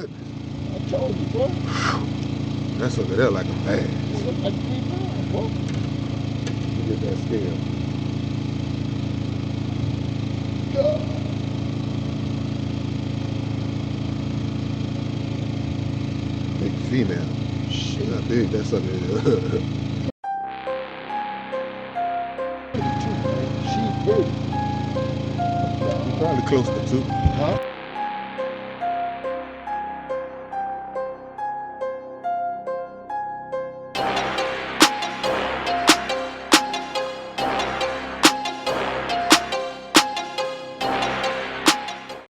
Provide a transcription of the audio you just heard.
I told you, bro. That sucker there like a bag. It look like 3 pounds, bro. Let me get that scale. God. Big female. Shit. Not big, that sucker is. She's 30. Probably close to 2. Huh?